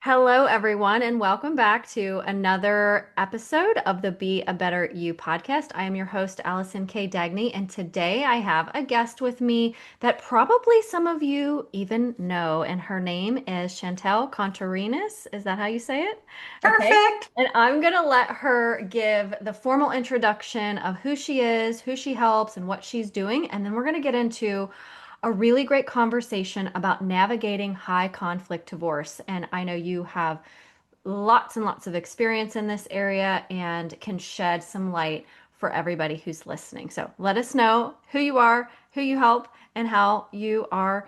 Hello, everyone, and welcome back to another episode of the Be a Better You podcast. I am your host, Allison K. Dagney, and today I have a guest with me that probably some of you even know, and her name is Chantal Contorines. Is that how you say it? Okay. Perfect. And I'm going to let her give the formal introduction of who she is, who she helps, and what she's doing. And then we're going to get into a really great conversation about navigating high conflict divorce. And I know you have lots and lots of experience in this area and can shed some light for everybody who's listening. So let us know who you are, who you help, and how you are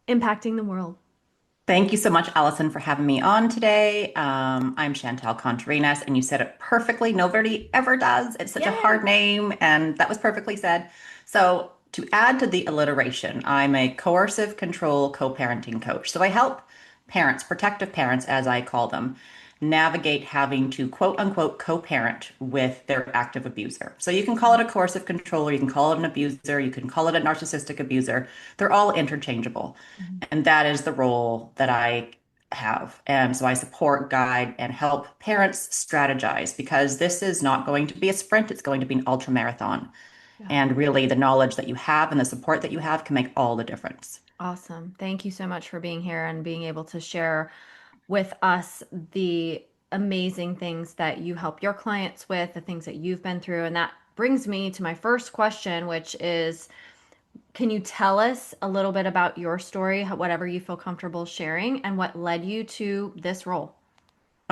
impacting the world. Thank you so much, Allison, for having me on today. I'm Chantal Contorines, and you said it perfectly. Nobody ever does. It's such a Yay! hard name, and that was perfectly said. So, to add to the alliteration, I'm a coercive control co-parenting coach. So, I help parents, protective parents, as I call them, navigate having to quote unquote co-parent with their active abuser. So, you can call it a coercive controller, you can call it an abuser, you can call it a narcissistic abuser. They're all interchangeable. Mhm. And that is the role that I have. And so I support, guide, and help parents strategize because this is not going to be a sprint, it's going to be an ultra marathon. Yeah. And really, the knowledge that you have and the support that you have can make all the difference. Awesome. Thank you so much for being here and being able to share with us the amazing things that you help your clients with, the things that you've been through. And that brings me to my first question, which is, can you tell us a little bit about your story, whatever you feel comfortable sharing, and what led you to this role?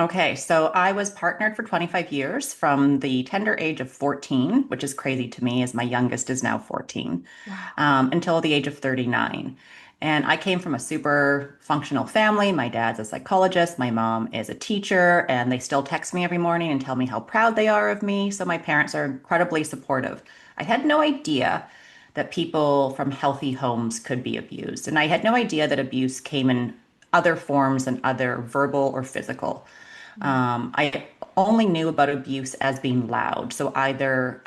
Okay, so I was partnered for 25 years from the tender age of 14, which is crazy to me as my youngest is now 14, Wow. until the age of 39. And I came from a super functional family. My dad's a psychologist, my mom is a teacher, and they still text me every morning and tell me how proud they are of me. So my parents are incredibly supportive. I had no idea that people from healthy homes could be abused. And I had no idea that abuse came in other forms than other verbal or physical. I only knew about abuse as being loud. So either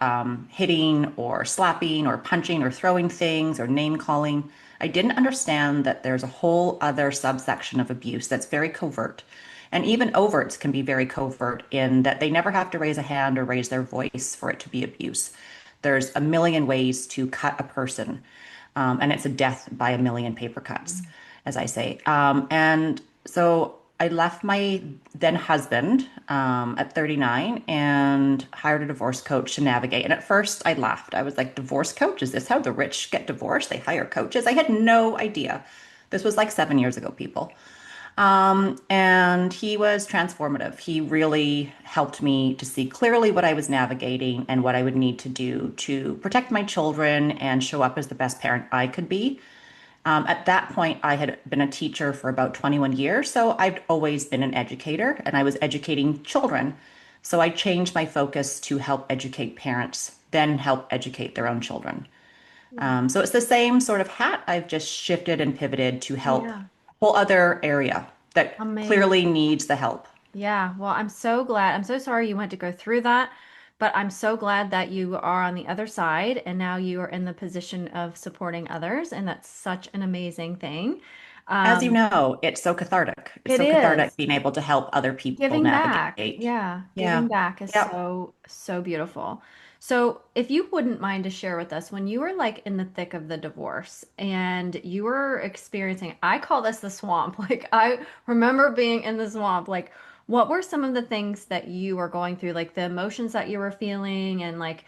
hitting or slapping or punching or throwing things or name calling. I didn't understand that there's a whole other subsection of abuse that's very covert. And even overts can be very covert in that they never have to raise a hand or raise their voice for it to be abuse. There's a million ways to cut a person, and it's a death by a million paper cuts, as I say. And so I left my then husband at 39 and hired a divorce coach to navigate. And at first I laughed. I was like, divorce coach? Is this how the rich get divorced? They hire coaches? I had no idea. This was like 7 years ago, people. And he was transformative. He really helped me to see clearly what I was navigating and what I would need to do to protect my children and show up as the best parent I could be. At that point, I had been a teacher for about 21 years, so I'd always been an educator and I was educating children. So I changed my focus to help educate parents, then help educate their own children. So it's the same sort of hat. I've just shifted and pivoted to help Yeah. a whole other area that Amazing. clearly needs the help. Yeah, well, I'm so glad. I'm so sorry you went to go through that, but I'm so glad that you are on the other side and now you are in the position of supporting others, and that's such an amazing thing. As you Um, know, it's so cathartic. It's it so cathartic is. being able to help other people Giving back. navigate. Yeah, giving Yeah. back is Yep. so, so beautiful. So, if you wouldn't mind to share with us when you were like in the thick of the divorce and you were experiencing, I call this the swamp. Like, I remember being in the swamp. Like, what were some of the things that you were going through, like the emotions that you were feeling, and like,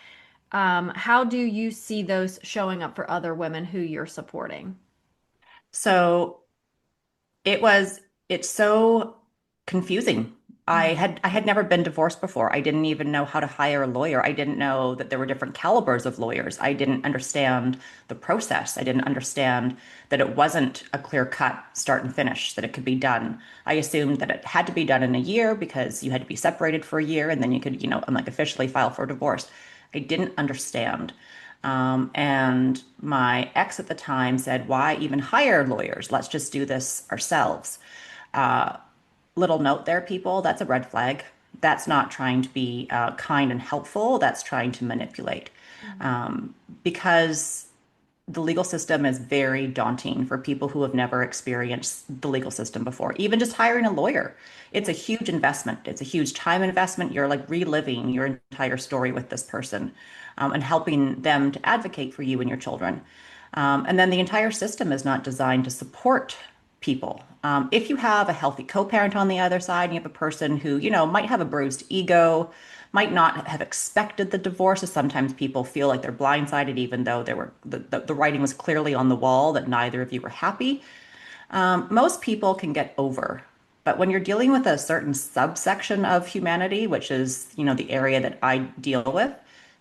how do you see those showing up for other women who you're supporting? So it's so confusing. I had never been divorced before. I didn't even know how to hire a lawyer. I didn't know that there were different calibers of lawyers. I didn't understand the process. I didn't understand that it wasn't a clear cut start and finish, that it could be done. I assumed that it had to be done in a year because you had to be separated for a year and then you could, like officially file for divorce. I didn't understand. And my ex at the time said, why even hire lawyers? Let's just do this ourselves. Little note there, people, that's a red flag. That's not trying to be kind and helpful. That's trying to manipulate. Mhm. Because the legal system is very daunting for people who have never experienced the legal system before. Even just hiring a lawyer, it's a huge investment. It's a huge time investment. You're like reliving your entire story with this person, and helping them to advocate for you and your children. And then the entire system is not designed to support people. If you have a healthy co-parent on the other side, and you have a person who, might have a bruised ego, might not have expected the divorce, as sometimes people feel like they're blindsided, even though the writing was clearly on the wall that neither of you were happy. Most people can get over. But when you're dealing with a certain subsection of humanity, which is, the area that I deal with,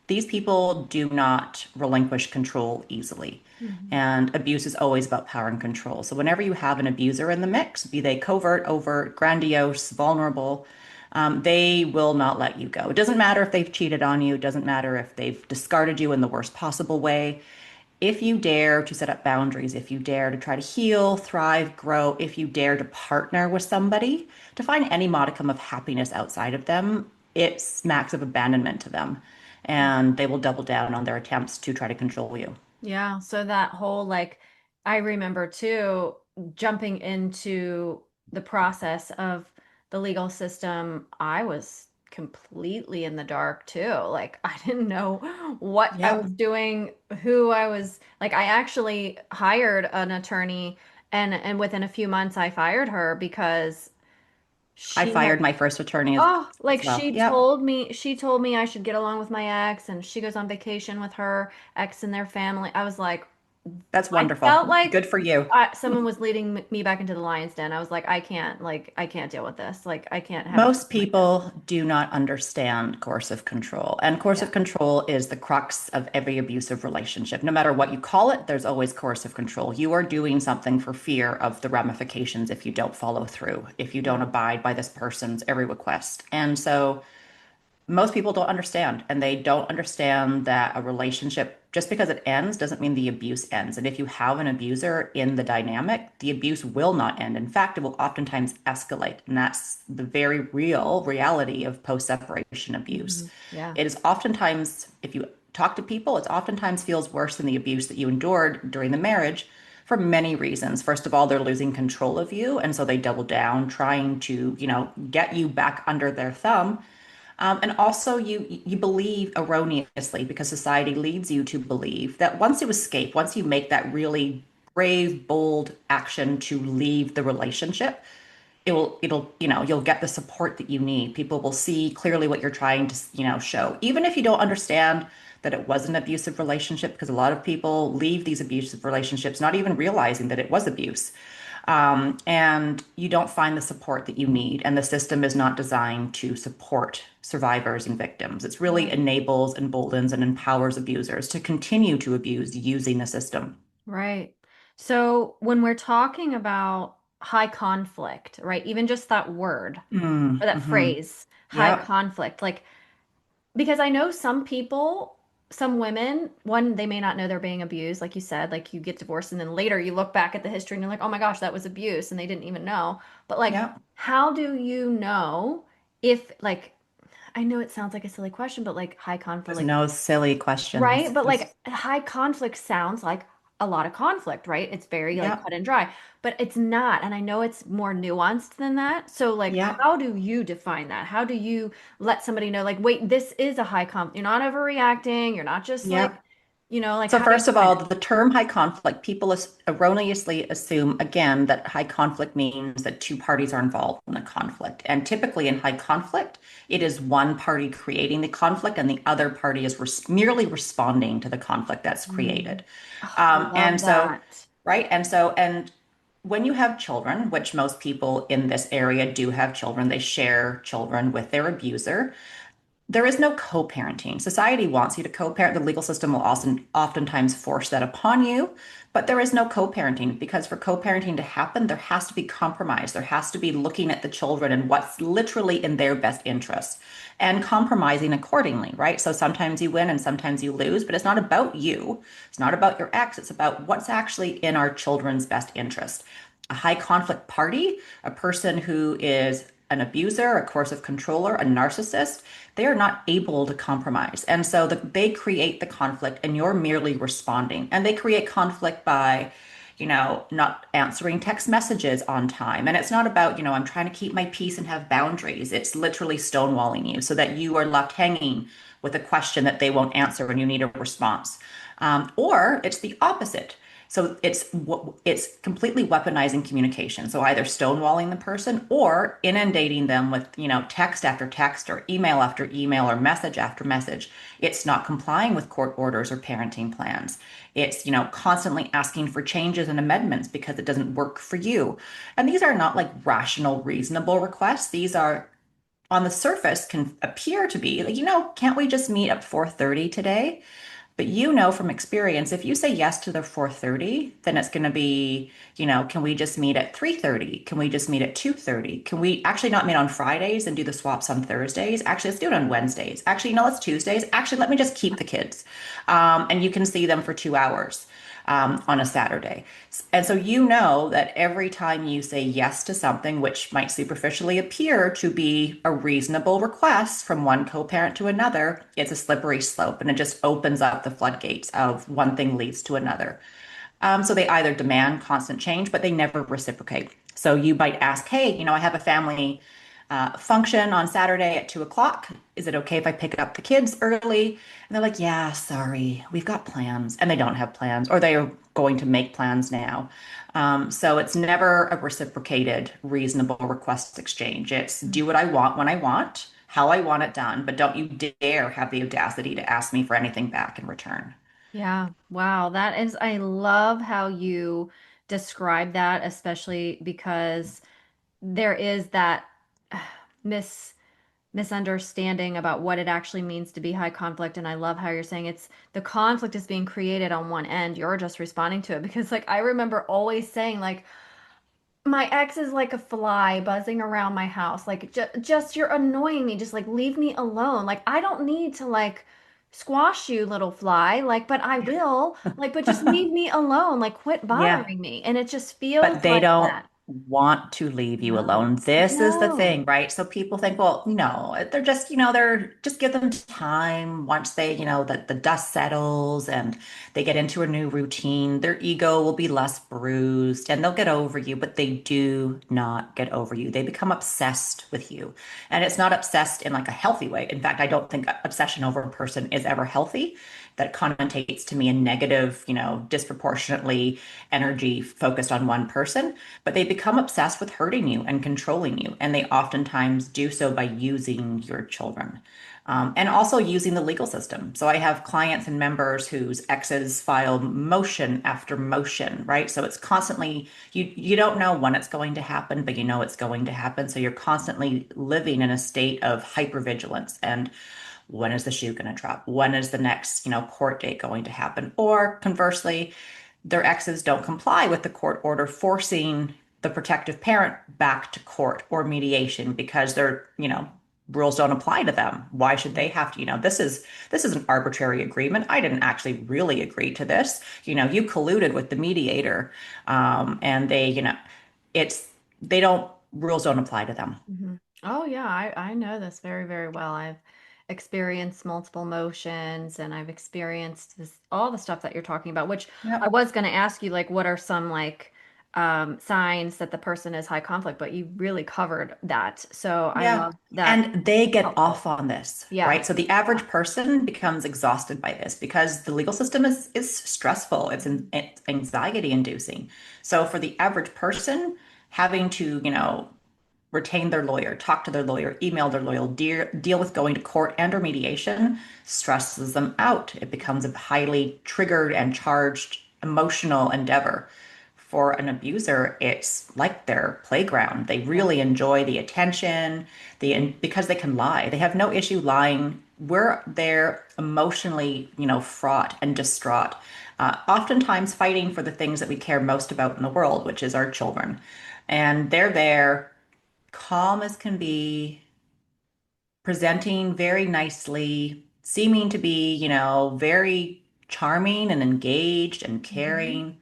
these people do not relinquish control easily. Mhm. And abuse is always about power and control. So whenever you have an abuser in the mix, be they covert, overt, grandiose, vulnerable, they will not let you go. It doesn't matter if they've cheated on you. It doesn't matter if they've discarded you in the worst possible way. If you dare to set up boundaries, if you dare to try to heal, thrive, grow, if you dare to partner with somebody to find any modicum of happiness outside of them, it smacks of abandonment to them. And they will double down on their attempts to try to control you. Yeah, so that whole like I remember too jumping into the process of the legal system, I was completely in the dark too. Like I didn't know what I Yep. was doing, who I was like I actually hired an attorney and within a few months I fired her because I she had fired my first attorney oh, like as well. Yep. she told me I should get along with my ex and she goes on vacation with her ex and their family. I was like, That's I felt wonderful. like Good for you. someone was leading me back into the lion's den. I was like, I can't deal with this. Like, I can't have a Most person like this. people do not understand coercive control. And Yeah. coercive control is the crux of every abusive relationship. No matter what you call it, there's always coercive control. You are doing something for fear of the ramifications if you don't follow through, if you don't Yeah. abide by this person's every request. And so most people don't understand, and they don't understand that a relationship, just because it ends doesn't mean the abuse ends. And if you have an abuser in the dynamic, the abuse will not end. In fact, it will oftentimes escalate, and that's the very real reality of post-separation abuse. Yeah. It is oftentimes, if you talk to people, it oftentimes feels worse than the abuse that you endured during the marriage, for many reasons. First of all, they're losing control of you, and so they double down trying to, get you back under their thumb. And also, you believe erroneously, because society leads you to believe that once you escape, once you make that really brave, bold action to leave the relationship, you'll get the support that you need. People will see clearly what you're trying to, show, even if you don't understand that it was an abusive relationship, because a lot of people leave these abusive relationships not even realizing that it was abuse. And you don't find the support that you need. And the system is not designed to support survivors and victims. It's really Right. enables, emboldens, and empowers abusers to continue to abuse using the system. Right. So when we're talking about high conflict, right? Even just that word or that Mm-hmm. phrase, high Yep. conflict, like because I know some people, some women, one, they may not know they're being abused, like you said, like you get divorced and then later you look back at the history and you're like, oh my gosh, that was abuse, and they didn't even know. But like, Yep. how do you know if like I know it sounds like a silly question, but like high conflict, There's like no silly right? questions. But There's, like high conflict sounds like a lot of conflict, right? It's very like yep. cut and dry, but it's not. And I know it's more nuanced than that. So like, Yep. how do you define that? How do you let somebody know, like, wait, this is a high conflict. You're not overreacting. You're not just like, Yep. like So how do you first of define all, it? the term high conflict, people erroneously assume again that high conflict means that two parties are involved in the conflict. And typically in high conflict, it is one party creating the conflict and the other party is merely responding to the conflict that's Mm. created. Oh, I And love so, that. right? And when you have children, which most people in this area do have children, they share children with their abuser. There is no co-parenting. Society wants you to co-parent. The legal system will also oftentimes force that upon you, but there is no co-parenting, because for co-parenting to happen, there has to be compromise. There has to be looking at the children and what's literally in their best interest and compromising accordingly, right? So sometimes you win and sometimes you lose, but it's not about you. It's not about your ex. It's about what's actually in our children's best interest. A high conflict party, a person who is an abuser, a coercive controller, a narcissist, they are not able to compromise. And so they create the conflict and you're merely responding. And they create conflict by, not answering text messages on time. And it's not about, I'm trying to keep my peace and have boundaries. It's literally stonewalling you so that you are left hanging with a question that they won't answer and you need a response. Or it's the opposite. So it's completely weaponizing communication. So either stonewalling the person or inundating them with, text after text or email after email or message after message. It's not complying with court orders or parenting plans. It's, constantly asking for changes and amendments because it doesn't work for you. And these are not like rational, reasonable requests. These are on the surface can appear to be like, can't we just meet at 4:30 today? But from experience, if you say yes to the 4:30, then it's going to be, can we just meet at 3:30? Can we just meet at 2:30? Can we actually not meet on Fridays and do the swaps on Thursdays? Actually, let's do it on Wednesdays. Actually, no, it's Tuesdays. Actually, let me just keep the kids. And you can see them for 2 hours on a Saturday. And so that every time you say yes to something, which might superficially appear to be a reasonable request from one co-parent to another, it's a slippery slope and it just opens up the floodgates of one thing leads to another. So they either demand constant change, but they never reciprocate. So you might ask, hey, I have a family function on Saturday at 2 o'clock. Is it okay if I pick up the kids early? And they're like, yeah, sorry, we've got plans. And they don't have plans, or they are going to make plans now. So it's never a reciprocated, reasonable request exchange. It's do what I want when I want, how I want it done, but don't you dare have the audacity to ask me for anything back in return. Yeah. Wow. I love how you describe that, especially because there is that mis misunderstanding about what it actually means to be high conflict. And I love how you're saying it's the conflict is being created on one end. You're just responding to it because like I remember always saying like my ex is like a fly buzzing around my house. Like just you're annoying me. Just like leave me alone. Like I don't need to like squash you, little fly. Like, but I will. Like, but just leave me alone. Like quit Yeah. bothering me. And it just feels But they like don't that. want to leave you No. alone. This is the thing, No. right? So people think, well, no, they're just, they're just give them time once they, the dust settles and they get into a new routine, their ego will be less bruised and they'll get over you, but they do not get over you. They become obsessed with you. And it's not obsessed in like a healthy way. In fact, I don't think obsession over a person is ever healthy. That connotates to me a negative, disproportionately energy focused on one person, but they become obsessed with hurting you and controlling you. And they oftentimes do so by using your children. And also using the legal system. So I have clients and members whose exes file motion after motion, right? So it's constantly, you don't know when it's going to happen, but you know it's going to happen. So you're constantly living in a state of hypervigilance. And when is the shoe going to drop? When is the next, court date going to happen? Or conversely, their exes don't comply with the court order, forcing the protective parent back to court or mediation because their, rules don't apply to them. Why should they have to, this is an arbitrary agreement. I didn't actually really agree to this. You colluded with the mediator. And they, it's they don't rules don't apply to them. Mhm. Oh yeah, I know this very, very well. I've experienced multiple motions and I've experienced this all the stuff that you're talking about, which I Yep. was going to ask you like what are some like signs that the person is high conflict, but you really covered that. So I Yeah. love that. And they get Helpful. off on this, Yeah. right? So the average person becomes exhausted by this because the legal system is stressful. It's anxiety inducing. So for the average person, having to, retain their lawyer, talk to their lawyer, email their lawyer, deal with going to court and or mediation stresses them out. It becomes a highly triggered and charged emotional endeavor. For an abuser, it's like their playground. They Yeah. really enjoy the attention, because they can lie. They have no issue lying. They're emotionally, fraught and distraught. Oftentimes fighting for the things that we care most about in the world, which is our children. And they're there calm as can be, presenting very nicely, seeming to be, very charming and engaged and Mhm. caring.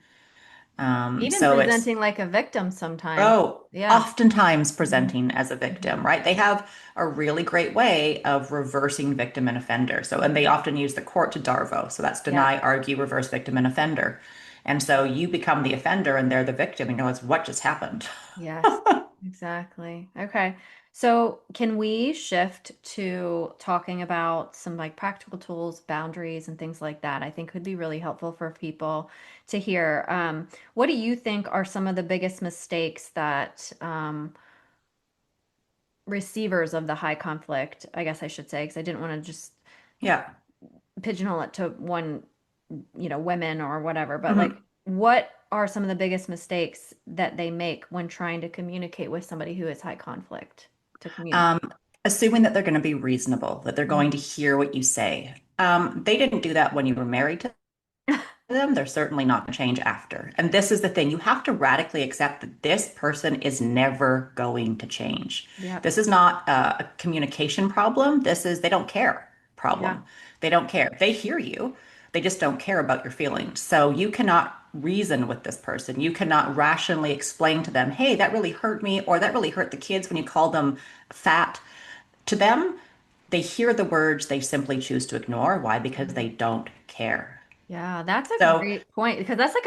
Even So it's presenting like a victim sometimes. Oh, Yeah. oftentimes Hmm. presenting as a victim, Hmm. right? They have a really great way of reversing victim and offender. So, and they Hmm. often use the court to DARVO. So that's Yeah. deny, argue, reverse victim and offender. And so you become the offender and they're the victim and you know, it's what just happened. Yes, exactly. Okay. So, can we shift to talking about some like practical tools, boundaries, and things like that? I think could be really helpful for people to hear. What do you think are some of the biggest mistakes that receivers of the high conflict, I guess I should say, because I didn't want to just Yeah. pigeonhole it to one, women or whatever, but like, Mhm. what are some of the biggest mistakes that they make when trying to communicate with somebody who is high conflict to communicate? Um, Assuming that they're going to be reasonable, that they're going Mm. to hear what you say. They didn't do that when you were married to them, they're certainly not going to change after. And this is the thing, you have to radically accept that this person is never going to change. Yep. This is not a communication problem. This is they don't care Yeah. problem. They don't care. They hear you. They just don't care about your feelings. So you cannot reason with this person. You cannot rationally explain to them, hey, that really hurt me, or that really hurt the kids when you call them fat. To them, they hear the words, they simply choose to ignore. Why? Because Yeah. they don't care. Yeah, that's a So, great point because that's like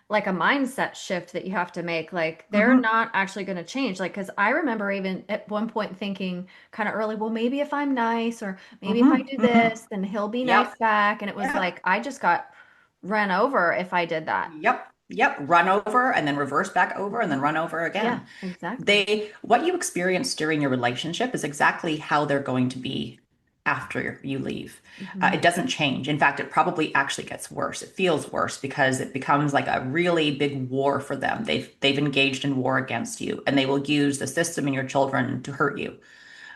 like a mindset shift that you have to make. Like they're mhm. not actually going to change. Like, because I remember even at one point thinking kind of early, well, maybe if I'm nice or maybe if I Hmm. do Hmm. this, then he'll be nice Yep. back. And it was Yep. like I just got run over if I did that. Yep. Yep. Run over and then reverse back over and then Mhm. run over Yeah, again. exactly. What you experience during your relationship is exactly how they're going to be after you leave. Hmm. It doesn't change. In fact, it probably actually gets worse. It feels worse because it becomes like a really big war for them. They've engaged in war against you, and they will use the system and your children to hurt you.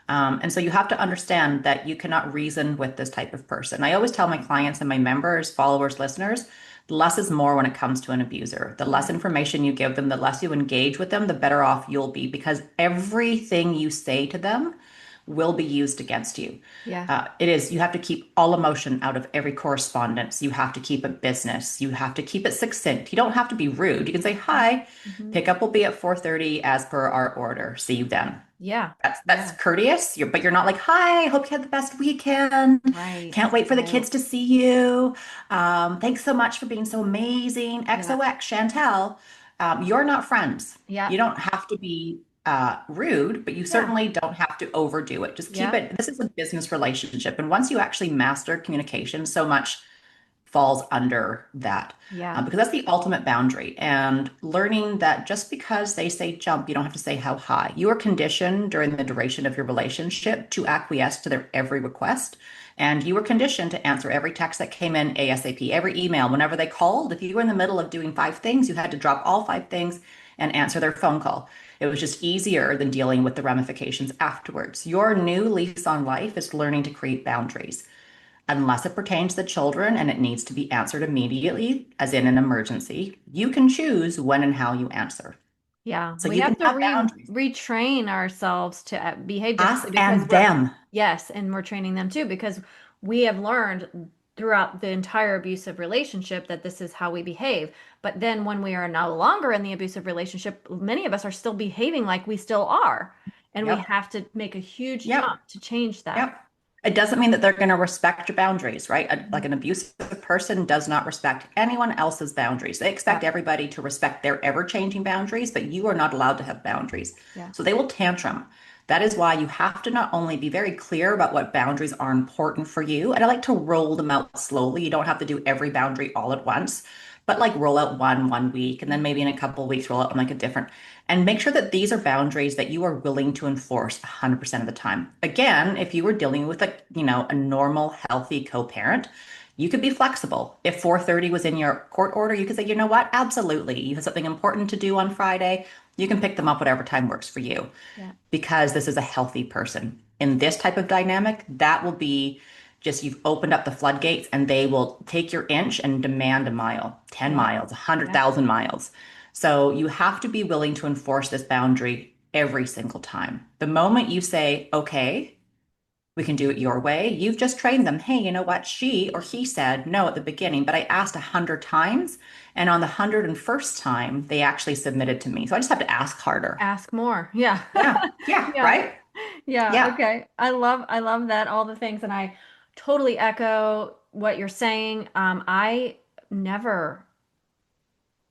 And so you have to understand that you cannot reason with this type of person. I always tell my clients and my members, followers, listeners, less is more when it comes to an abuser. The less Yeah. information you give them, the less you engage with them, the better off you'll be because everything you say to them will be used against you. Yeah. It is, you have to keep all emotion out of every correspondence. You have to keep it business. You have to keep it succinct. You don't have to be rude. You can say, hi, Hmm. pickup will be at 4:30 as per our order. See you then. Yeah. That's Yeah. courteous. But you're not like, hi, hope you had the best weekend. Right. Can't wait for the Right. kids to see you. Thanks so much for being so amazing. Yeah. XOX, Chantal. You're not friends. Yeah. You don't have to be rude, but you Yeah. certainly don't have to overdo it. Just keep Yeah. it. This is a business relationship. And once you actually master communication, so much falls under that Yeah. because that's the ultimate boundary. And learning that just because they say jump, you don't have to say how high. You are conditioned during the duration of your relationship to acquiesce to their every request. And you were conditioned to answer every text that came in ASAP, every email, whenever they called. If you were in the middle of doing five things, you had to drop all five things and answer their phone call. It was just easier than dealing with the ramifications afterwards. Your new lease on life is learning to create boundaries unless it pertains to the children and it needs to be answered immediately, as in an emergency, you can choose when and how you answer. Yeah, So we you can have to have boundaries, retrain ourselves to behave us differently because and we're, them. yes, and we're training them too because we have learned throughout the entire abusive relationship that this is how we behave. But then when we are no longer in the abusive relationship, many of us are still behaving like we still are. And we Yep. have to make a huge Yep. jump to change that. Yep. It doesn't mean that they're going to respect your boundaries, right? Like Mhm. an abusive person does not respect anyone else's boundaries. They Yeah, expect everybody to respect their ever-changing boundaries, but you are not allowed to have boundaries. yeah, So they will tantrum. That is why you have to not only be very clear about what boundaries are important for you, and I like to roll them out slowly. You don't have to do every boundary all at once, but like roll out one week, and then maybe in a couple of weeks roll out like a different and make sure that these are boundaries that you are willing to enforce 100% of the time. Again, if you were dealing with a normal, healthy co-parent, you could be flexible. If 4:30 was in your court order, you could say, you know what? Absolutely. You have something important to do on Friday. You can pick them up whatever time works for you yeah, because this is a healthy person. In this type of dynamic, that will be just you've opened up the floodgates and they will take your inch and demand a mile, 10 yeah, miles, yeah. 100,000 miles. So you have to be willing to enforce this boundary every single time. The moment you say, okay, We can do it your way. You've just trained them. Hey, you know what? She or he said no at the beginning, but I asked 100 times. And on the 101st time, they actually submitted to me. So I just have to ask harder. Ask more. Yeah. Yeah. Yeah. Yeah. Right. Yeah. Yeah. Okay. I love that, all the things, and I totally echo what you're saying. I never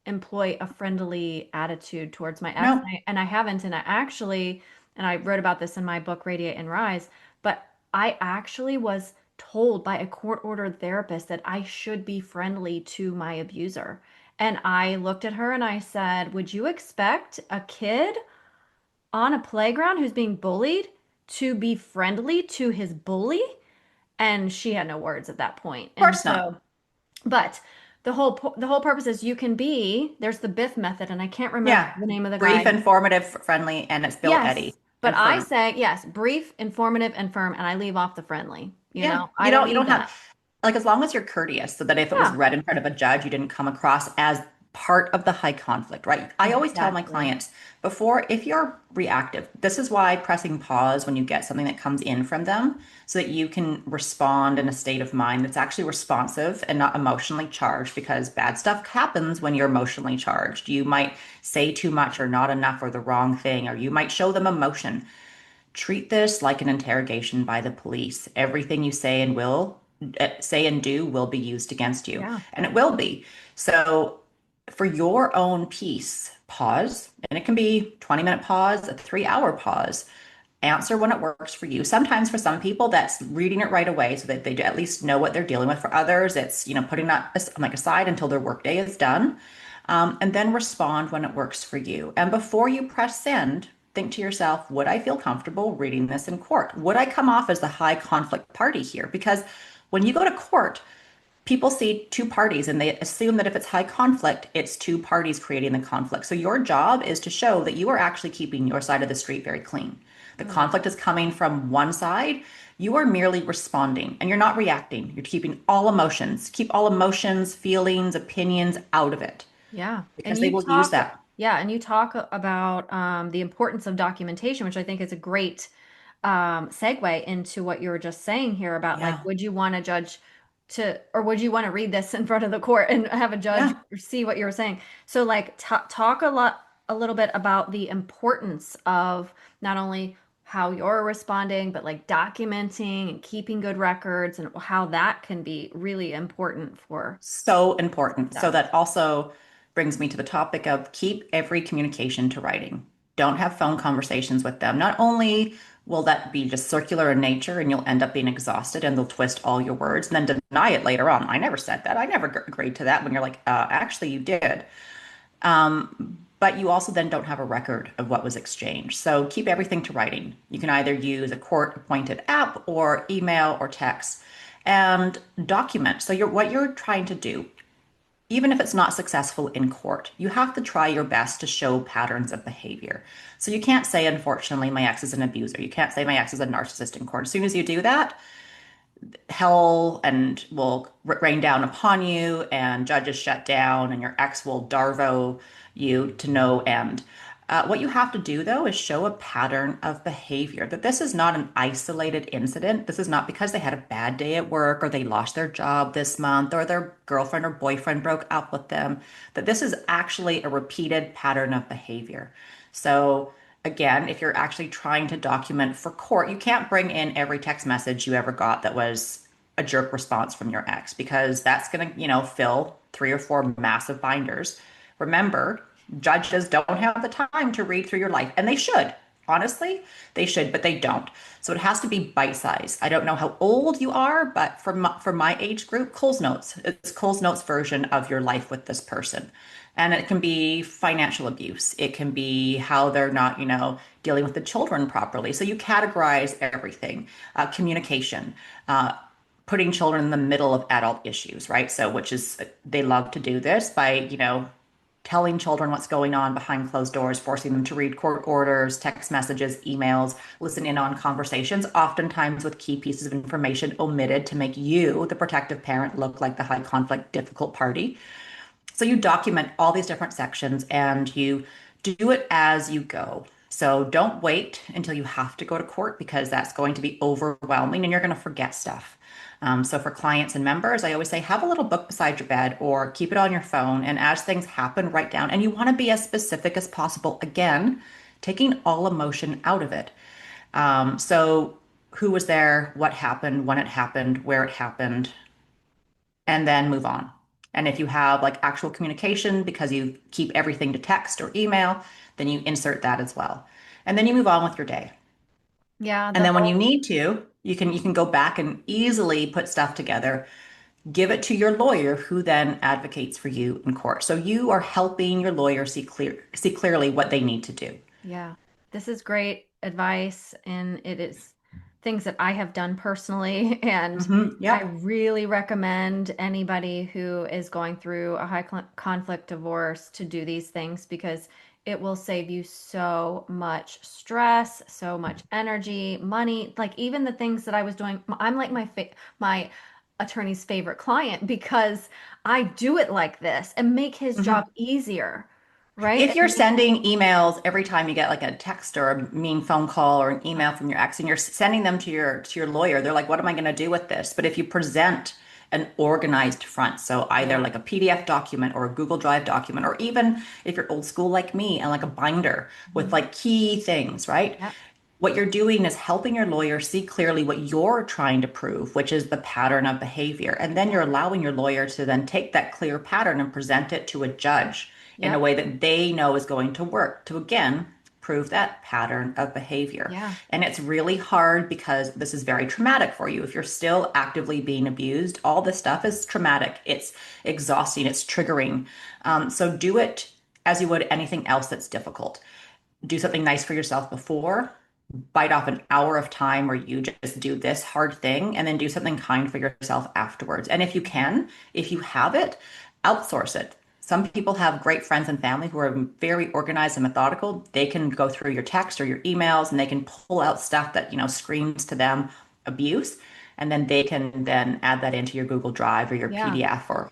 employ a friendly attitude towards my ex, No, and I haven't, and I actually, and I wrote about this in my book Radiate and Rise, but I actually was told by a court-ordered therapist that I should be friendly to my abuser. And I looked at her and I said, "Would you expect a kid on a playground who's being bullied to be friendly to his bully?" And she had no words at that point. of And course not. so, but the whole purpose is, you can be, there's the Biff method, and I can't remember Yeah. the name of the Brief, guy. informative, friendly, and it's Bill Yes, Eddy but and I firm. say yes, brief, informative, and firm, and I leave off the friendly. Yeah. I don't You need don't have that. like as long as you're courteous so that if it was Yeah, read in front of a judge, you didn't come across as part of the high conflict, right? I always tell my exactly. clients before, if you're reactive, this is why pressing pause when you get something that comes in from them so that you can respond in a state of mind that's actually responsive and not emotionally charged because bad stuff happens when you're emotionally charged. You might say too much or not enough or the wrong thing, or you might show them emotion. Treat this like an interrogation by the police. Everything you say and do will be used against you, Yeah, and it will be. So, for your own peace, pause, and it can be 20-minute pause, a 3-hour pause. Answer when it works for you. Sometimes for some people, that's reading it right away so that they at least know what they're dealing with. For others, it's putting that like aside until their workday is done, and then respond when it works for you. And before you press send, think to yourself, would I feel comfortable reading this in court? Would I come off as the high conflict party here? Because when you go to court, people see two parties and they assume that if it's high conflict, it's two parties creating the conflict. So your job is to show that you are actually keeping your side of the street very clean. The I love conflict is coming from one side. You are merely responding and you're not reacting. You're keeping all emotions. Keep all emotions, feelings, opinions out of it Yeah. And because they will use that. and you talk about the importance of documentation, which I think is a great segue into what you were just saying here about, like, Yeah. would you want a judge or would you want to read this in front of the court and have a judge Yeah. see what you were saying? So, like, talk a little bit about the importance of not only how you're responding, but like documenting and keeping good records, and how that can be really important for So important. So success. that also brings me to the topic of keep every communication to writing. Don't have phone conversations with them. Not only will that be just circular in nature and you'll end up being exhausted and they'll twist all your words and then deny it later on. I never said that. I never agreed to that when you're like, actually, you did. But you also then don't have a record of what was exchanged. So keep everything to writing. You can either use a court appointed app or email or text and document. So what you're trying to do, even if it's not successful in court, you have to try your best to show patterns of behavior. So you can't say, unfortunately, my ex is an abuser. You can't say my ex is a narcissist in court. As soon as you do that, hell and will rain down upon you and judges shut down and your ex will darvo you to no end. What you have to do though is show a pattern of behavior, that this is not an isolated incident. This is not because they had a bad day at work or they lost their job this month or their girlfriend or boyfriend broke up with them, that this is actually a repeated pattern of behavior. So again, if you're actually trying to document for court, you can't bring in every text message you ever got that was a jerk response from your ex because that's going to, fill 3 or 4 massive binders. Remember, judges don't have the time to read through your life, and they should. Honestly, they should, but they don't. So it has to be bite size. I don't know how old you are, but for my age group, Cole's Notes. It's Cole's Notes version of your life with this person. And it can be financial abuse. It can be how they're not, dealing with the children properly. So you categorize everything. Communication, putting children in the middle of adult issues, right? So, which is, they love to do this by, telling children what's going on behind closed doors, forcing them to read court orders, text messages, emails, listen in on conversations, oftentimes with key pieces of information omitted to make you, the protective parent, look like the high conflict, difficult party. So you document all these different sections and you do it as you go. So don't wait until you have to go to court because that's going to be overwhelming and you're going to forget stuff. So for clients and members, I always say have a little book beside your bed or keep it on your phone. And as things happen, write down. And you want to be as specific as possible. Again, taking all emotion out of it. So who was there, what happened, when it happened, where it happened, and then move on. And if you have like actual communication because you keep everything to text or email, then you insert that as well. And then you move on with your day. Yeah, And the then when you whole need to, you can go back and easily put stuff together, give it to your lawyer who then advocates for you in court. So you are helping your lawyer see clearly what they need to do. Yeah, this is great advice, and it is things that I have done personally. And I Yep. really recommend anybody who is going through a conflict divorce to do these things because it will save you so much stress, so much energy, money. Like even the things that I was doing, I'm like my attorney's favorite client because I do it like this and make his job Mhm. easier, right? If you're sending emails every time you get like a text or a mean phone call or an email from your ex and you're sending them to your lawyer, they're like, what am I going to do with this? But if you present an organized front, so either Yeah. like a PDF document or a Google Drive document, or even if you're old school like me and like a binder with Mhm. like key things, right? Yep. What you're doing is helping your lawyer see clearly what you're trying to prove, which is the pattern of behavior. And then Yeah. you're allowing your lawyer to then take that clear pattern and present it to a judge in a Yep. way that they know is going to work to again prove that pattern of behavior. Yeah. And it's really hard because this is very traumatic for you. If you're still actively being abused, all this stuff is traumatic. It's exhausting, it's triggering. So do it as you would anything else that's difficult. Do something nice for yourself before, bite off an hour of time where you just do this hard thing, and then do something kind for yourself afterwards. And if you can, if you have it, outsource it. Some people have great friends and family who are very organized and methodical. They can go through your text or your emails and they can pull out stuff that, screams to them abuse. And then they can then add that into your Google Drive or your Yeah. PDF or,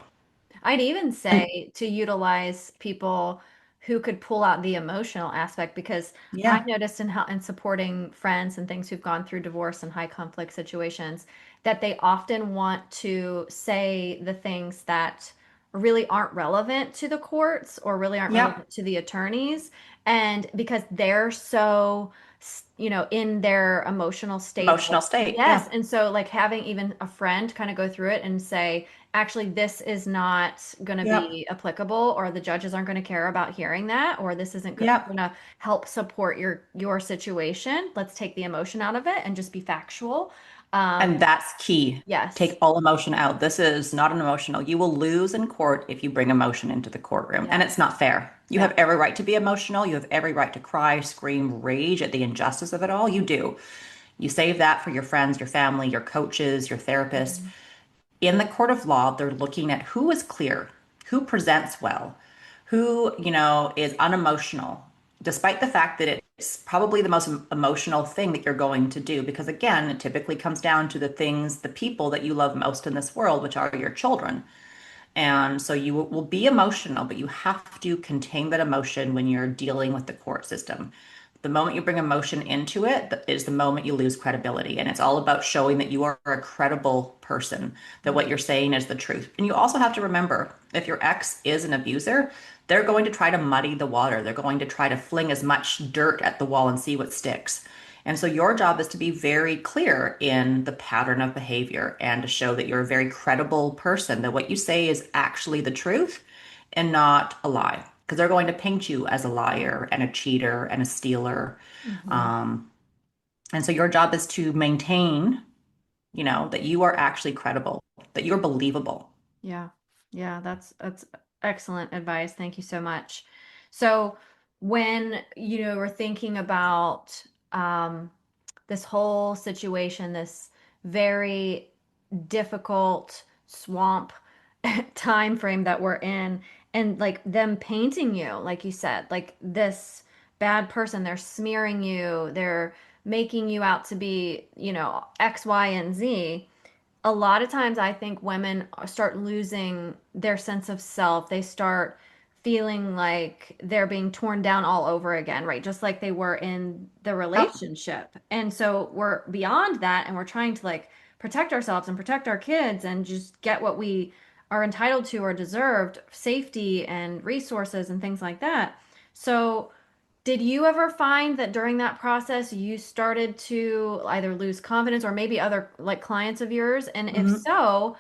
I'd even and say to utilize people who could pull out the emotional aspect because I yeah, noticed in supporting friends and things who've gone through divorce and high conflict situations that they often want to say the things that really aren't relevant to the courts or really aren't yep, relevant to the attorneys. And because they're so, in their emotional state of, emotional state. yes. Yeah, And so, like, having even a friend kind of go through it and say, actually, this is not going to yep, be applicable, or the judges aren't going to care about hearing that, or this isn't yep. going to help support your situation. Let's take the emotion out of it and just be factual. And Um, that's key. yes. Take all emotion out. This is not an emotional. You will lose in court if you bring emotion into the courtroom, and Yeah. it's not fair. You Yeah. have every right to be emotional. You have every right to cry, scream, rage at the injustice of it all. You do. You save that for your friends, your family, your coaches, your therapists. Mhm. In the court of law, they're looking at who is clear, who presents well, who, is unemotional, despite the fact that it's probably the most emotional thing that you're going to do. Because again, it typically comes down to the things, the people that you love most in this world, which are your children. And so you will be emotional, but you have to contain that emotion when you're dealing with the court system. The moment you bring emotion into it is the moment you lose credibility. And it's all about showing that you are a credible person, that what you're saying is the truth. And you also have to remember if your ex is an abuser, they're going to try to muddy the water. They're going to try to fling as much dirt at the wall and see what sticks. And so your job is to be very clear in the pattern of behavior and to show that you're a very credible person, that what you say is actually the truth and not a lie. Because they're going to paint you as a liar and a cheater and a stealer. Mhm. Um, and so your job is to maintain, that you are actually credible, that you're believable. Yeah. Yeah, that's excellent advice. Thank you so much. So, when we're thinking about this whole situation, this very difficult swamp time frame that we're in, and like them painting you, like you said, like this bad person, they're smearing you, they're making you out to be, X, Y, and Z. A lot of times I think women start losing their sense of self. They start feeling like they're being torn down all over again, right? Just like they were in the Yep. relationship. And so we're beyond that and we're trying to like protect ourselves and protect our kids and just get what we are entitled to or deserved, safety and resources and things like that. So did you ever find that during that process you started to either lose confidence or maybe other like clients of yours? And if Mhm. so,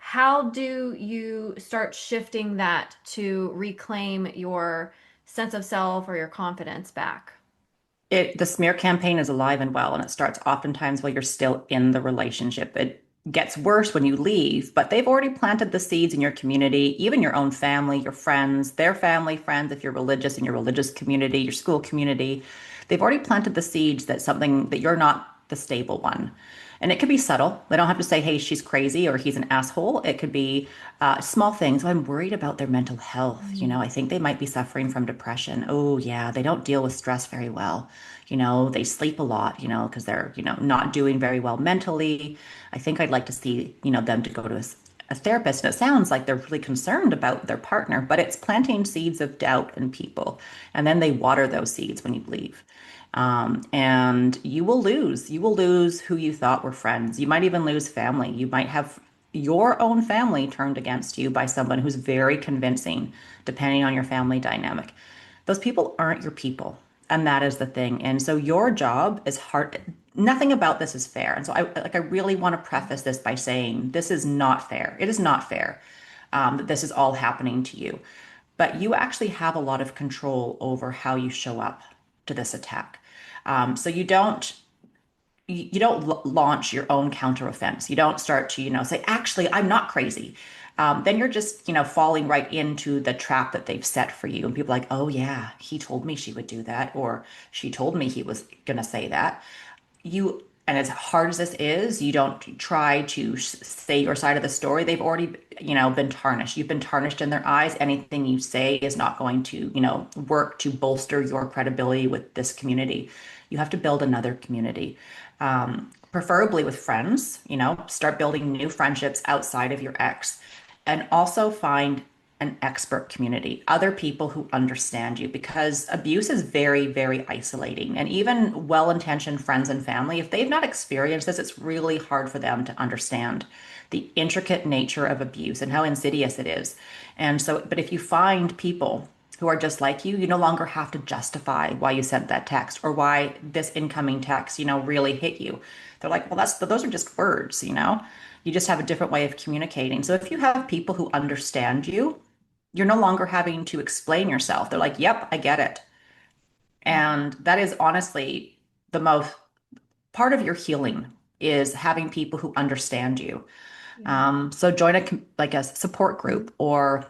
how do you start shifting that to reclaim your sense of self or your confidence back? The smear campaign is alive and well, and it starts oftentimes while you're still in the relationship. It gets worse when you leave, but they've already planted the seeds in your community, even your own family, your friends, their family, friends, if you're religious in your religious community, your school community. They've already planted the seeds that something that you're not the stable one. And it could be subtle. They don't have to say, hey, she's crazy or he's an asshole. It could be small things. I'm worried about their mental health. You Mm, know, I think they might be suffering from depression. Oh, yeah, they don't deal with stress very well. You know, they sleep a lot, you know, because they're, not doing very well mentally. I think I'd like to see, them to go to a therapist. And it sounds like they're really concerned about their partner, but it's planting seeds of doubt in people. And then they water those seeds when you leave. And you will lose. You will lose who you thought were friends. You might even lose family. You might have your own family turned against you by someone who's very convincing, depending on your family dynamic. Those people aren't your people. And that is the thing. And so your job is hard. Nothing about this is fair. And so I really want to preface this by saying this is not fair. It is not fair that this is all happening to you. But you actually have a lot of control over how you show up to this attack. So you don't launch your own counteroffense. You don't start to, say, actually, I'm not crazy. Then you're just, falling right into the trap that they've set for you. And people are like, oh, yeah, he told me she would do that, or she told me he was going to say that. And as hard as this is, you don't try to say your side of the story. They've already, been tarnished. You've been tarnished in their eyes. Anything you say is not going to, work to bolster your credibility with this community. You have to build another community, preferably with friends, start building new friendships outside of your ex, and also find an expert community, other people who understand you, because abuse is very, very isolating. And even well-intentioned friends and family, if they've not experienced this, it's really hard for them to understand the intricate nature of abuse and how insidious it is. And so, but if you find people who are just like you no longer have to justify why you sent that text or why this incoming text, really hit you. They're like, well, those are just words, You just have a different way of communicating. So if you have people who understand you, you're no longer having to explain yourself. They're like, yep, I get it. mhm. And that is honestly the most part of your healing is having people who understand you. Yeah. So join like a support group, or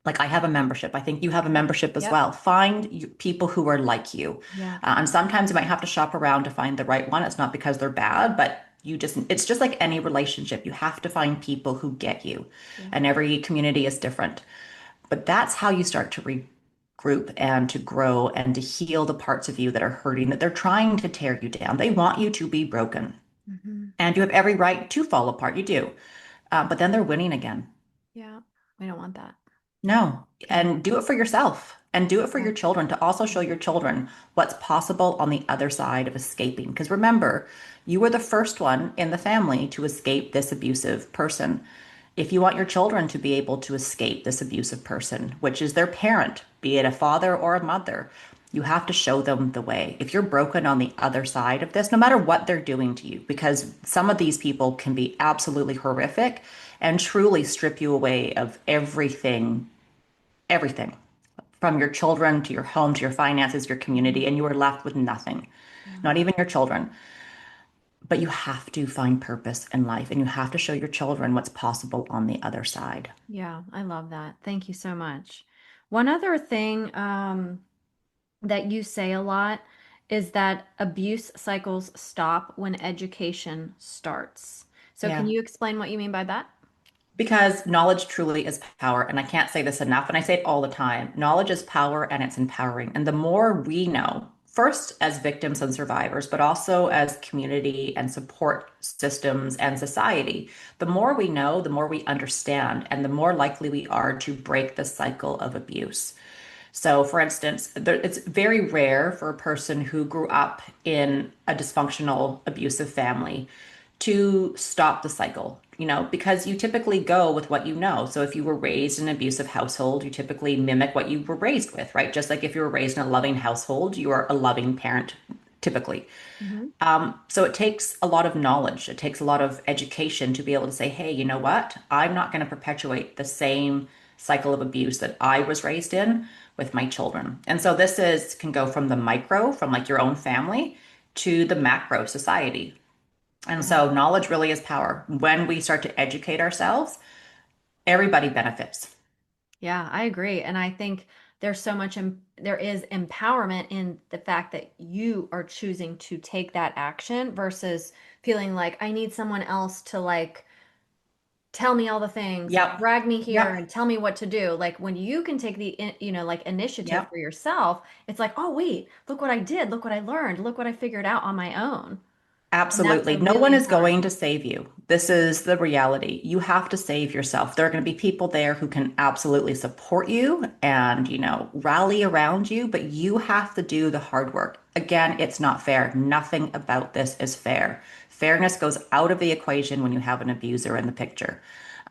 like I have a membership. I think you have a Yep. membership as Yep. well. Find people who are like you. Yeah. And sometimes you might have to shop around to find the right one. It's not because they're bad, but it's just like any relationship. You have to find people who get you. Yeah. And every community is different. But that's how you start to regroup and to grow and to heal the parts of you that are hurting, that they're trying to tear you down. They want you to be broken. Hmm. And you have every right to fall apart. You do. But then they're winning again. Yeah. We don't want that. No. We don't And want do that. it for yourself and do it for Yeah. your children, to also show your children what's possible on the other side of escaping. Because remember, you were the first one in the family to escape this abusive person. If you want your children to be able to escape this abusive person, which is their parent, be it a father or a mother, you have to show them the way. If you're broken on the other side of this, no matter what they're doing to you, because some of these people can be absolutely horrific and truly strip you away of everything, everything from your children to your home to your finances, your community, Mhm. and you are left with nothing, Yeah. not even your children. But you have to find purpose in life and you have to show your children what's possible on the other side. Yeah. I love that. Thank you so much. One other thing that you say a lot is that abuse cycles stop when education starts. So, can Yeah. you explain what you mean by that? Because knowledge truly is power. And I can't say this enough. And I say it all the time. Knowledge is power and it's empowering. And the more we know first as victims and survivors, but also as community and support systems and society. The more we know, the more we understand, and the more likely we are to break the cycle of abuse. So, for instance, it's very rare for a person who grew up in a dysfunctional, abusive family to stop the cycle, because you typically go with what you know. So, if you were raised in an abusive household, you typically mimic what you were raised with, right? Just like if you were raised in a loving household, you are a loving parent, typically. Hmm. So it takes a lot of knowledge. It takes a lot of education to be able to say, hey, you know what? I'm not going to perpetuate the same cycle of abuse that I was raised in with my children. And so this is can go from the micro, from like your own family, to the macro society. And Yeah. so knowledge really is power. When we start to educate ourselves, everybody benefits. Yeah, I agree. And I think there is empowerment in the fact that you are choosing to take that action versus feeling like I need someone else to like tell me all the things and Yep. drag me here Yep. and tell me what to do. Like when you can take like initiative Yep. for yourself, it's like, "Oh, wait, look what I did. Look what I learned. Look what I figured out on my own." And that's Absolutely. a No really one is empowering going to thing. save you. This is the reality. You have to save yourself. There are going to be people there who can absolutely support you and, rally around you, but you have to do the hard work. Again, it's not fair. Nothing about this is fair. Fairness goes out of the equation when you have an abuser in the picture.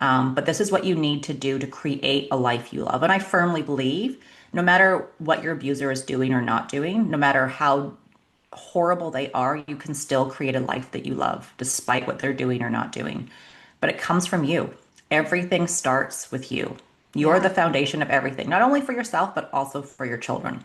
But this is what you need to do to create a life you love. And I firmly believe no matter what your abuser is doing or not doing, no matter how horrible they are, you can still create a life that you love despite what they're doing or not doing. But it comes from you. Everything starts with you. You're Yeah. the foundation of everything, not only for yourself, but also for your children.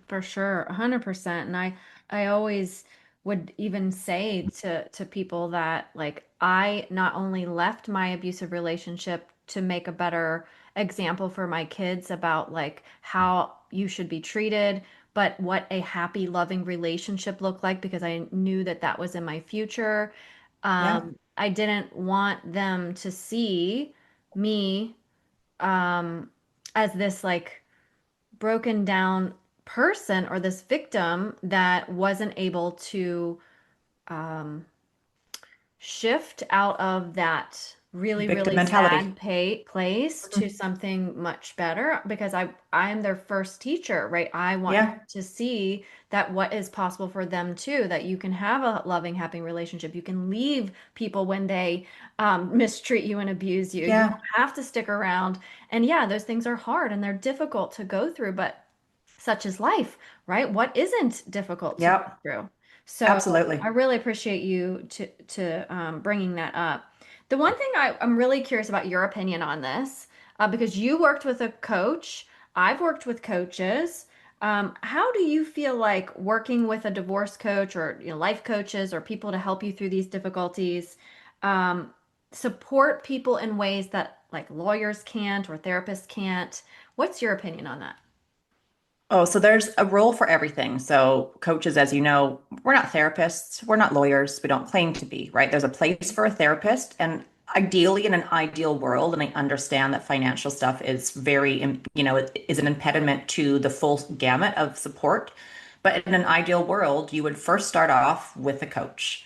For sure, 100%. And I always would even say to people that like I not only left my abusive relationship to make a better example for my kids about like how you should be treated, but what a happy, loving relationship looked like because I knew that that was in my future. Yeah. I didn't want them to see me um, as this like broken down person or this victim that wasn't able to um, shift out of that really, Victim really mentality. sad place to Mhm. something much better because I'm their first teacher, right? I want Yeah. to see that what is possible for them too, that you can have a loving, happy relationship. You can leave people when they mistreat you and abuse you. You don't Yeah. have to stick around. And yeah, those things are hard and they're difficult to go through, but such is life, right? What isn't difficult to go Yep. through? So I Absolutely. really appreciate you to bringing that up. The one thing I'm really curious about your opinion on this, because you worked with a coach, I've worked with coaches. How do you feel like working with a divorce coach or life coaches or people to help you through these difficulties, um, support people in ways that like lawyers can't or therapists can't? What's your opinion on that? Oh, so there's a role for everything. So, coaches, as you know, we're not therapists, we're not lawyers, we don't claim to be, right? There's a place for a therapist, and ideally, in an ideal world, and I understand that financial stuff is is an impediment to the full gamut of support. But in an ideal world, you would first start off with a coach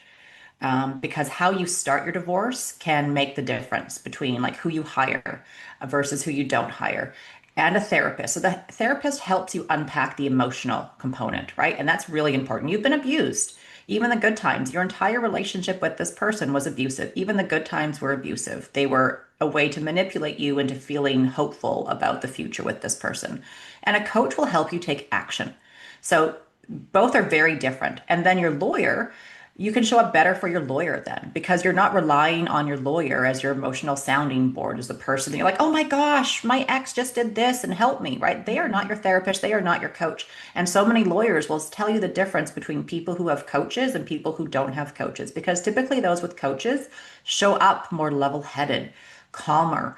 because how you start your divorce can make the difference between like who you hire versus who you don't hire. And a therapist. So the therapist helps you unpack the emotional component, right? And that's really important. You've been abused. Even the good times, your entire relationship with this person was abusive. Even the good times were abusive. They were a way to manipulate you into feeling hopeful about the future with this person. And a coach will help you take action. So both are very different. And then your lawyer, you can show up better for your lawyer then because you're not relying on your lawyer as your emotional sounding board as the person that you're like, oh my gosh, my ex just did this and help me, right? They are not Mhm. your therapist. They are not your coach. And so many lawyers will tell you the difference between people who have coaches and people who don't have coaches because typically those with coaches show up more level headed, calmer,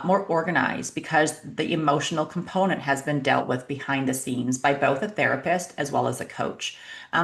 more organized because the emotional component has been dealt with behind the scenes by both a therapist as well as a coach.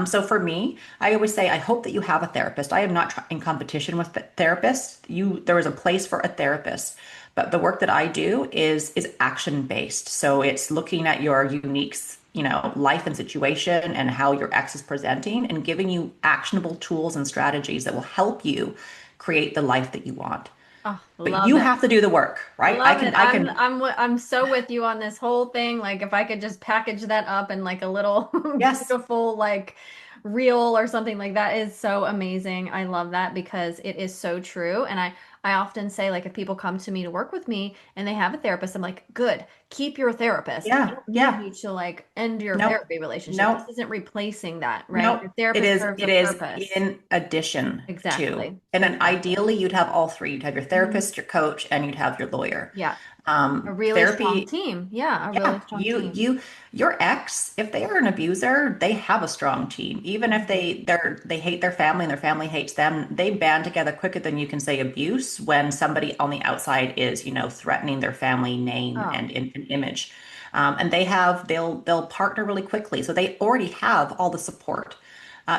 So for me, I always say I hope that you have a therapist. I am not in competition with therapists. There is a place for a therapist, but the work that I do is action based. So it's looking at your unique life and situation and how your ex is presenting and giving you actionable tools and strategies that will help you create the life that you want. Oh, But love you it. have to do the work, right? I Love can, it. I can, I'm so with you on this whole thing. Like if I could just package that up in like a little yes, beautiful like reel or something like that is so amazing. I love that because it is so true. And I often say like if people come to me to work with me and they have a therapist, I'm like, "Good. Keep your therapist. I yeah, don't need yeah. you to like end your Nope, therapy relationship. This nope. isn't replacing that, right? Nope. Your It therapist is serves it a is purpose." in addition to. Exactly. And then Exactly. ideally you'd have all three. You'd have your Mhm. therapist, your coach, and you'd have your lawyer. Yeah. A really strong Therapy, team. Yeah, a really yeah, strong team. your ex, if they are an abuser, they have a strong team. Even if Mhm. they hate their family and their family hates them, they band together quicker than you can say abuse when somebody on the outside is, threatening their family name Oh, and, image. And they'll partner really quickly. So they already have all the support.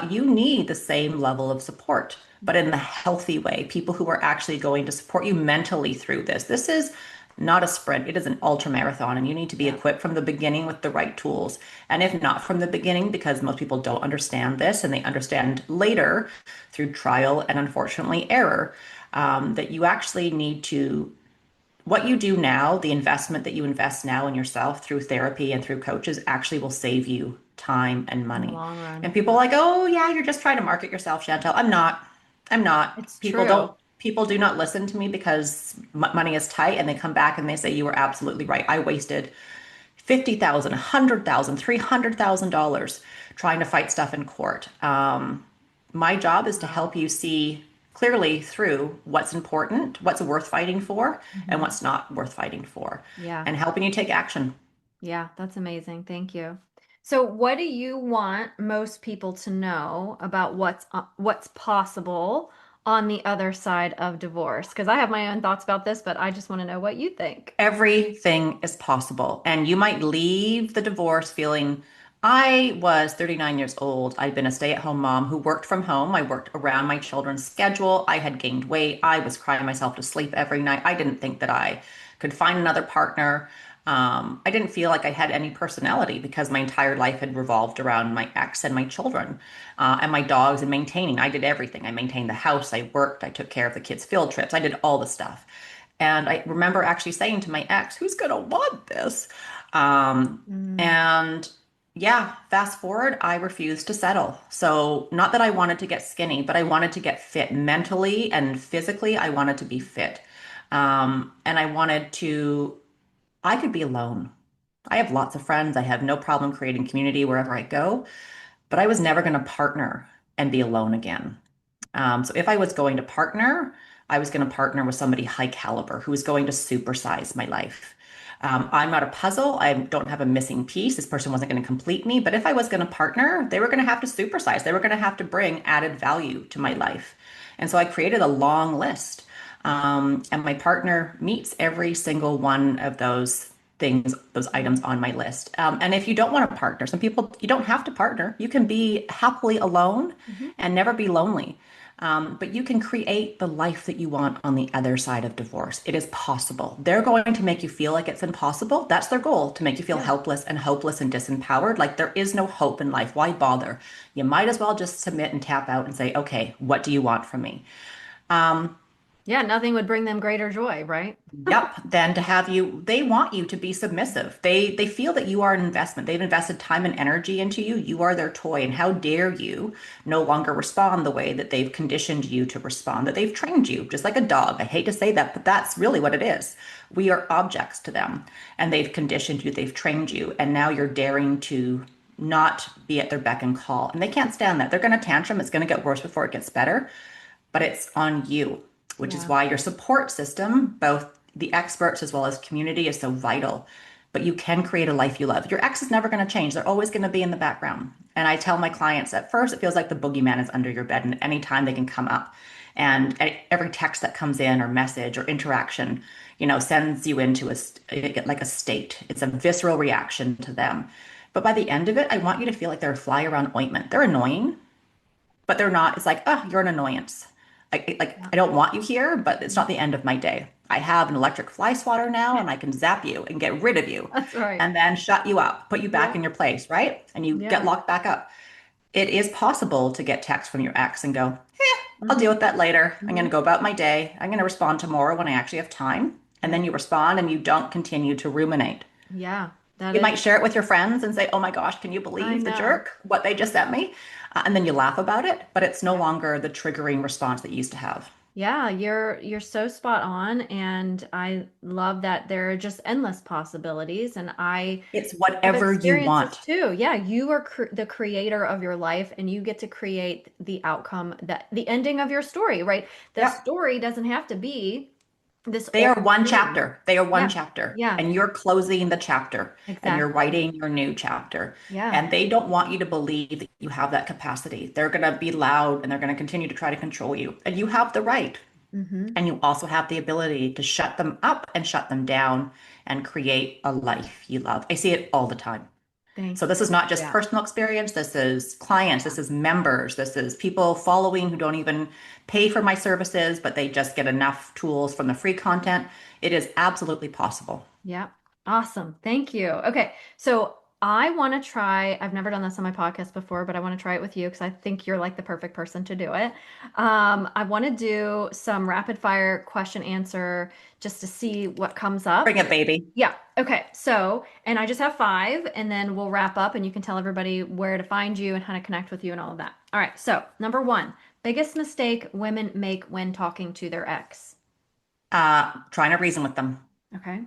You need the same level of support, but in the healthy way. People who are actually going to support you mentally through this. This is not a sprint. It is an ultra marathon, and you need to be yeah. equipped from the beginning with the right tools. And if not from the beginning, because most people don't understand this and they understand later through trial and unfortunately error, that you actually need to what you do now, the investment that you invest now in yourself through therapy and through coaches actually will save you time and In the money. long run. And people are like, oh yeah, you're just trying to market yourself, Chantal. I'm not. I'm not. It's true. People do not listen to me because money is tight and they come back and they say, you were absolutely right. I wasted 50,000, 100,000, $300,000 trying to fight stuff in court. My job is to Wow. help you see clearly through what's important, what's worth fighting for, and Hmm. what's not worth fighting for, Yeah. and helping you take action. Yeah, that's amazing. Thank you. So, what do you want most people to know about what's possible on the other side of divorce? Because I have my own thoughts about this, but I just want to know what you think. Everything is possible. And you might leave the divorce feeling, I was 39 years old. I'd been a stay-at-home mom who worked from home. I worked around my children's schedule. I had gained weight. I was crying myself to sleep every night. I didn't think that I could find another partner. I didn't feel like I had any personality because my entire life had revolved around my ex and my children, and my dogs and maintaining. I did everything. I maintained the house. I worked. I took care of the kids' field trips. I did all the stuff. And I remember actually saying to my ex, who's going to want this? Um, Mm, and yeah, fast forward, I refused to settle. So, not that I wanted to get skinny, but I wanted to get fit mentally and physically. I wanted to be fit. And I could be alone. I have lots of friends. I have no problem creating community wherever I go, but I was never going to partner and be alone again. So if I was going to partner, I was going to partner with somebody high caliber who was going to supersize my life. I'm not a puzzle. I don't have a missing piece. This person wasn't going to complete me. But if I was going to partner, they were going to have to supersize. They were going to have to bring added value to my life. And so I created a long list. And my partner meets every single one of those things, those items on my list. And if you don't want to partner, some people, you don't have to partner. You can be happily alone mhm. and never be lonely. But you can create the life that you want on the other side of divorce. It is possible. They're going to make you feel like it's impossible. That's their goal, to make you feel Yeah. helpless and hopeless and disempowered. Like there is no hope in life. Why bother? You might as well just submit and tap out and say, okay, what do you want from me? Yeah, nothing would bring them greater joy, right? Yep. Then to have you, they want you to be submissive. They feel that you are an investment. They've invested time and energy into you. You are their toy. And how dare you no longer respond the way that they've conditioned you to respond, that they've trained you, just like a dog. I hate to say that, but that's really what it is. We are objects to them, and they've conditioned you, they've trained you, and now you're daring to not be at their beck and call. And they can't stand that. They're going to tantrum. It's going to get worse before it gets better, but it's on you, which is Yeah. why your support system, both the experts as well as community, is so vital. But you can create a life you love. Your ex is never going to change. They're always going to be in the background. And I tell my clients at first, it feels like the boogeyman is under your bed, and anytime they can come up. And every text that comes in, or message, or interaction, sends you into like a state. It's a visceral reaction to them. But by the end of it, I want you to feel like they're a fly around ointment. They're annoying, but they're not. It's like, oh, you're an annoyance. I Yeah. don't want you here, but it's not the end of my day. I have an electric fly swatter now and I can zap you and get rid of you That's right. and then shut you up, put you back Yeah. in your place, right? And you get Yeah. locked back up. It is possible to get text from your ex and go, I'll Hmm. deal with that later. I'm going Hmm. to go about my day. I'm going to respond tomorrow when I actually have time. And Yeah. then you respond and you don't continue to ruminate. Yeah. That You is, might share it with your friends and say, oh my gosh, can you I believe the know. jerk, what they just sent me? And then you laugh about it, but it's no Yeah. longer the triggering response that you used to have. Yeah, you're so spot on, and I love that there are just endless possibilities, and I It's have whatever you experiences want. too. Yeah, you are the creator of your life, and you get to create the outcome, that the ending of your story, right? The Yep. story doesn't have to be this They are old one thing. chapter. They are one Yeah. chapter. Yeah, And you're closing the chapter and you're exactly. writing your new chapter. Yeah. And they don't want you to believe that you have that capacity. They're going to be loud and they're going to continue to try to control you. And you have the right. Mm-hmm. And you also have the ability to shut them up and shut them down and create a life you love. I see it all the time. So Thank you. this is not just Yeah. personal experience. This is clients. Yeah. This is members. This is people following who don't even pay for my services, but they just get enough tools from the free content. It is absolutely possible. Yeah. Awesome. Thank you. Okay. So I want to try, I've never done this on my podcast before, but I want to try it with you because I think you're like the perfect person to do it. I want to do some rapid fire question answer just to see what comes Bring up. it, baby. Yeah. Okay. So, and I just have five, and then we'll wrap up and you can tell everybody where to find you and how to connect with you and all of that. All right. So, number one, biggest mistake women make when talking to their ex. Trying to reason with them. Okay.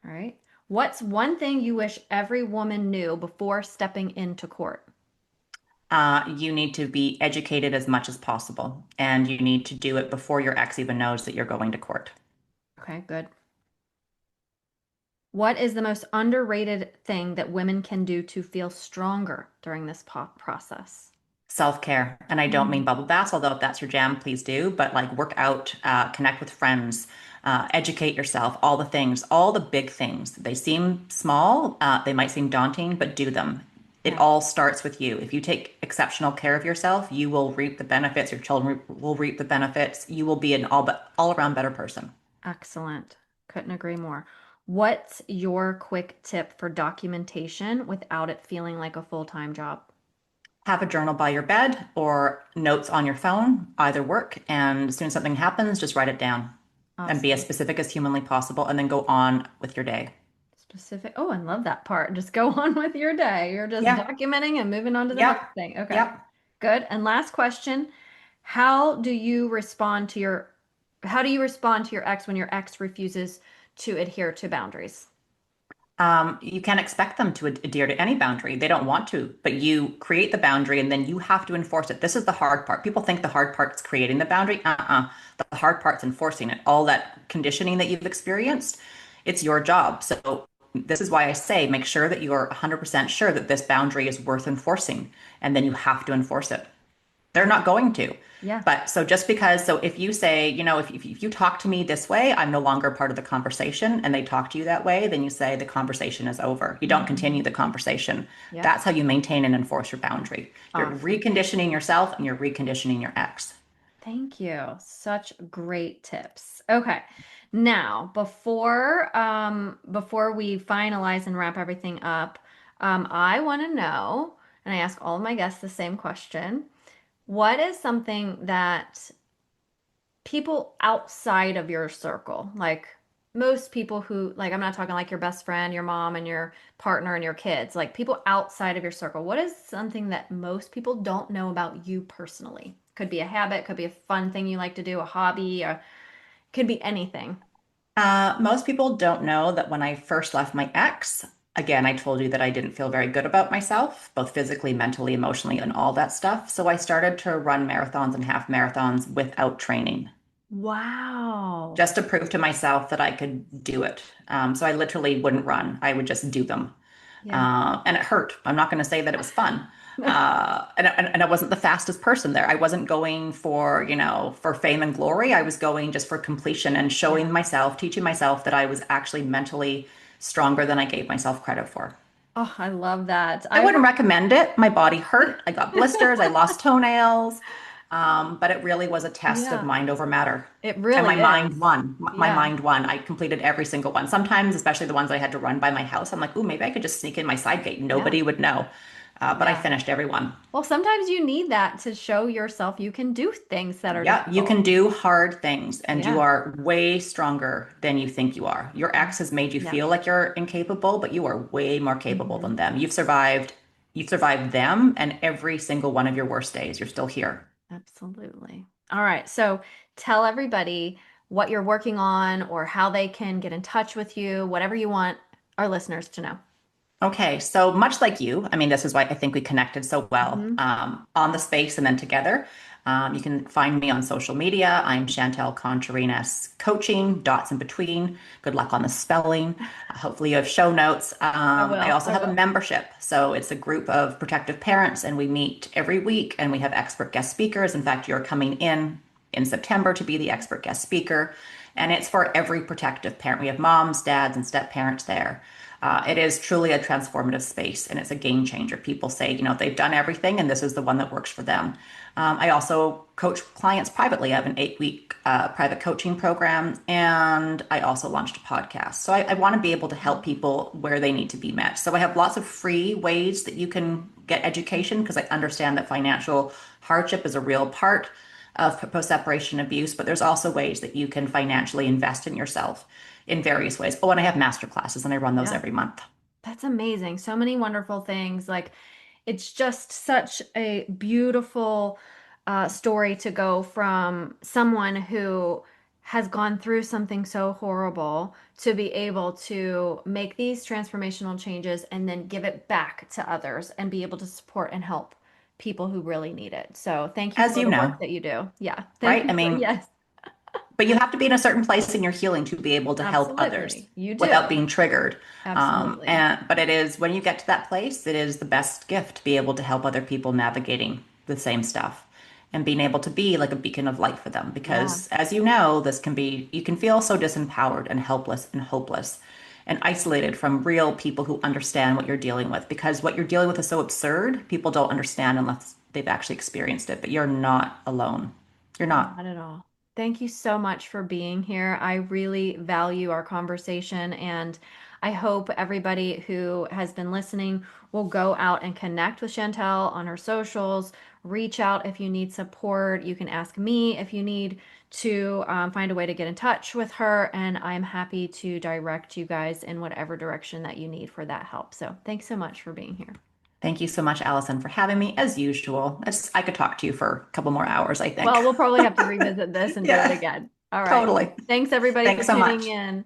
All right. What's one thing you wish every woman knew before stepping into court? You need to be educated as much as possible, and you need to do it before your ex even knows that you're going to court. Okay, good. What is the most underrated thing that women can do to feel stronger during this process? Self-care. And I don't mean Mm. bubble baths, although if that's your jam, please do. But like work out, connect with friends, educate yourself, all the things, all the big things. They seem small, they might seem daunting, but do them. It Yeah, all starts with you. If you take exceptional care of yourself, you will reap the benefits. Your children will reap the benefits. You will be an all around better person. excellent. Couldn't agree more. What's your quick tip for documentation without it feeling like a full-time job? Have a journal by your bed or notes on your phone, either work. And as soon as something happens, just write it down and be as Awesome. specific as humanly possible, and then go on with your day. Specific. Oh, I love that part. Just go on with your day. You're just Yeah. documenting and moving on to the Yep. next thing. Okay. Yep. Good. And last question. How do you respond to your how do you respond to your ex when your ex refuses to adhere to boundaries? You can't expect them to adhere to any boundary. They don't want to, but you create the boundary and then you have to enforce it. This is the hard part. People think the hard part is creating the boundary. The hard part's enforcing it. All that conditioning that you've experienced, it's your job. So this is why I say make sure that you're 100% sure that this boundary is worth enforcing, and then you have to enforce it. They're not going to. Yeah. But so just because, so if you say, if you talk to me this way, I'm no longer part of the conversation, and they talk to you that way, then you say the conversation is over. You don't continue Mhm. the conversation. Yep. That's how you maintain and enforce your boundary. You're Awesome. reconditioning yourself and you're reconditioning your ex. Thank you. Such great tips. Okay. Now, before we finalize and wrap everything up, I want to know, and I ask all of my guests the same question. What is something that people outside of your circle, like most people who, like, I'm not talking like your best friend, your mom, and your partner and your kids, like people outside of your circle, what is something that most people don't know about you personally? Could be a habit, could be a fun thing you like to do, a hobby, or could be anything. Most people don't know that when I first left my ex, again, I told you that I didn't feel very good about myself, both physically, mentally, emotionally, and all that stuff. So I started to run marathons and half marathons without training, Wow. just to prove to myself that I could do it. So I literally wouldn't run. I would just do them. Yeah. And it hurt. I'm not going to say that it was fun. And I wasn't the fastest person there. I wasn't going for, for fame and glory. I was going just for completion and showing Yeah. myself, teaching myself that I was actually mentally stronger than I gave myself credit for. Oh, I love that. I I wouldn't want recommend it. My body hurt. I got blisters. I lost toenails. But it really was a test of Yeah, mind over matter. it And my really mind is. won. My Yeah, mind won. I completed every single one. Sometimes, especially the ones I had to run by my house, I'm like, ooh, maybe I could just sneak in my side gate. yeah, Nobody would know. But I yeah. finished every one. Well, sometimes you need that to show yourself you can do things that are Yeah, you difficult. can do hard things and you Yeah. are way stronger than you think you are. Your ex has made you Yeah. feel like you're incapable, but you are way more capable Hmm. than them. You've survived them and every single one of your worst days. You're still here. Absolutely. All right. So tell everybody what you're working on or how they can get in touch with you, whatever you want our listeners to know. Okay, so much like you, I mean, this is why I think we connected so well Hmm. on the space and then together. You can find me on social media. I'm Chantal Contorines Coaching, dots in between. Good luck on the spelling. Hopefully, you have show notes. I I will. also I have a will. membership. So it's a group of protective parents, and we meet every week and we have expert guest speakers. In fact, you're coming in September to be the expert guest speaker. And it's for every protective parent. We have moms, dads, and step parents there. It is truly a transformative space and it's a game changer. People say, they've done everything and this is the one that works for them. I also coach clients privately. I have an 8 week private coaching program and I also launched a podcast. So I want to be able to help people where they need to be met. So I have lots of free ways that you can get education because I understand that financial hardship is a real part of post separation abuse, but there's also ways that you can financially invest in yourself in various ways. Oh, and I have master classes and I run those Yeah. every month. That's amazing. So many wonderful things. Like, it's just such a beautiful story to go from someone who has gone through something so horrible to be able to make these transformational changes and then give it back to others and be able to support and help people who really need it. So, thank you As for you the work know, that you do. Yeah. Thank right? you I for, mean, yes, but you have to be in a certain place in your healing to be able to help others absolutely. You without do. being triggered. Absolutely. And but it is when you get to that place, it is the best gift to be able to help other people navigating the same stuff and being able to be like a beacon of light for them. Yeah. Because as you know, you can feel so disempowered and helpless and hopeless and isolated from real people who understand what you're dealing with. Because what you're dealing with is so absurd, people don't understand unless they've actually experienced it. But you're not alone. You're not. Not at all. Thank you so much for being here. I really value our conversation, and I hope everybody who has been listening will go out and connect with Chantel on her socials. Reach out if you need support. You can ask me if you need to find a way to get in touch with her, and I'm happy to direct you guys in whatever direction that you need for that help. So, thanks so much for being here. Thank you so much, Allison, for having me as usual. I could talk to you for a couple more hours, I think. Well, we'll probably have to revisit this and do it Yeah, again. All right. totally. Thanks everybody for Thanks so tuning much. in.